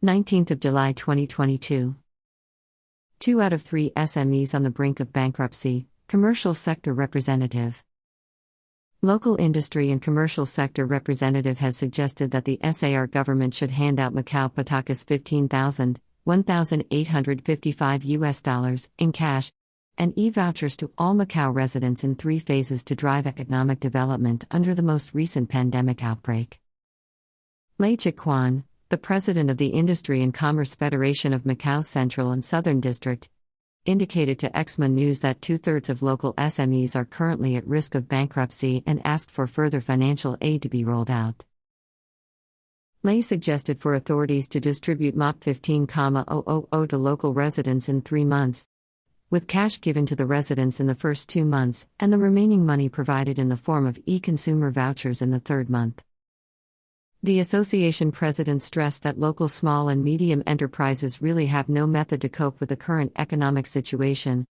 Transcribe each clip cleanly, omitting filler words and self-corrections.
19th of July 2022. 2 out of 3 SMEs on the brink of bankruptcy, commercial sector representative. Local industry and commercial sector representative has suggested that the SAR government should hand out Macau patakas $15,855 in cash and e-vouchers to all Macau residents in 3 phases to drive economic development under the most recent pandemic outbreak. Lei Chiquan, the president of the Industry and Commerce Federation of Macau's Central and Southern District, indicated to SME News that 2/3 of local SMEs are currently at risk of bankruptcy and asked for further financial aid to be rolled out. Lei suggested for authorities to distribute MOP 15,000 to local residents in 3 months, with cash given to the residents in the first 2 months and the remaining money provided in the form of e-consumer vouchers in the 3rd month. The association president stressed that local small and medium enterprises really have no method to cope with the current economic situation,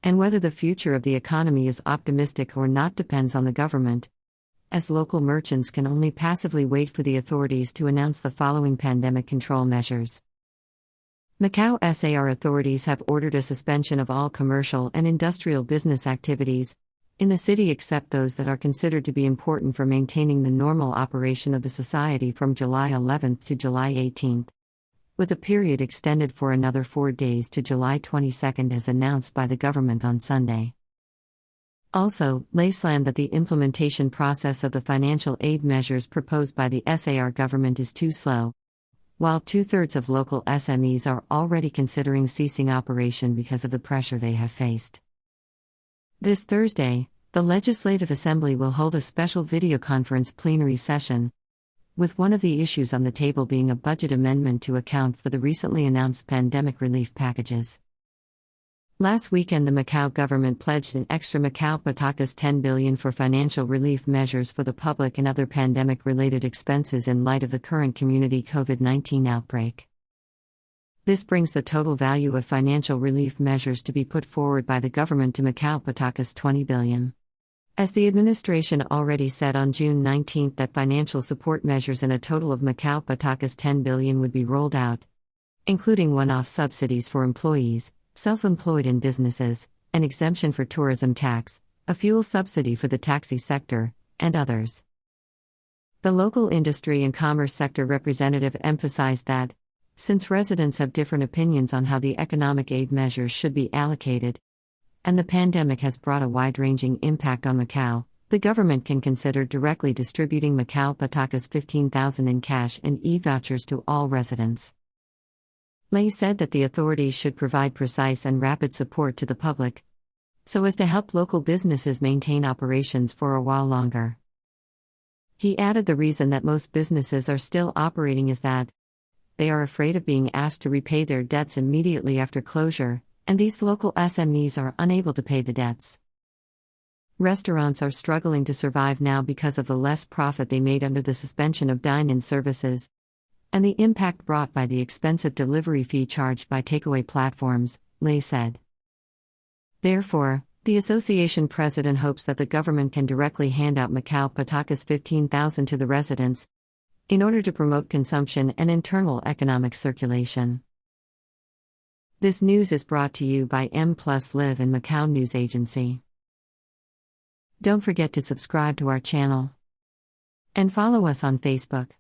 and whether the future of the economy is optimistic or not depends on the government, as local merchants can only passively wait for the authorities to announce the following pandemic control measures. Macau SAR authorities have ordered a suspension of all commercial and industrial business activities in the city except those that are considered to be important for maintaining the normal operation of the society from July 11 to July 18, with a period extended for another 4 days to July 22 as announced by the government on Sunday. Also, Lei slammed that the implementation process of the financial aid measures proposed by the SAR government is too slow, while 2/3 of local SMEs are already considering ceasing operation because of the pressure they have faced. This Thursday, the Legislative Assembly will hold a special video conference plenary session, with one of the issues on the table being a budget amendment to account for the recently announced pandemic relief packages. Last weekend, the Macau government pledged an extra Macau patakas $10 billion for financial relief measures for the public and other pandemic-related expenses in light of the current community COVID-19 outbreak. This brings the total value of financial relief measures to be put forward by the government to Macau patakas $20 billion. As the administration already said on June 19 that financial support measures in a total of Macau patakas $10 billion would be rolled out, including one-off subsidies for employees, self-employed and businesses, an exemption for tourism tax, a fuel subsidy for the taxi sector, and others. The local industry and commerce sector representative emphasized that, since residents have different opinions on how the economic aid measures should be allocated, and the pandemic has brought a wide-ranging impact on Macau, the government can consider directly distributing Macau patakas 15,000 in cash and e-vouchers to all residents. Lei said that the authorities should provide precise and rapid support to the public, so as to help local businesses maintain operations for a while longer. He added the reason that most businesses are still operating is that they are afraid of being asked to repay their debts immediately after closure, and these local SMEs are unable to pay the debts. Restaurants are struggling to survive now because of the less profit they made under the suspension of dine-in services, and the impact brought by the expensive delivery fee charged by takeaway platforms, Lei said. Therefore, the association president hopes that the government can directly hand out Macau patakas 15,000 to the residents, in order to promote consumption and internal economic circulation. This news is brought to you by mpluslivetv and Macau News Agency. Don't forget to subscribe to our channel and follow us on Facebook.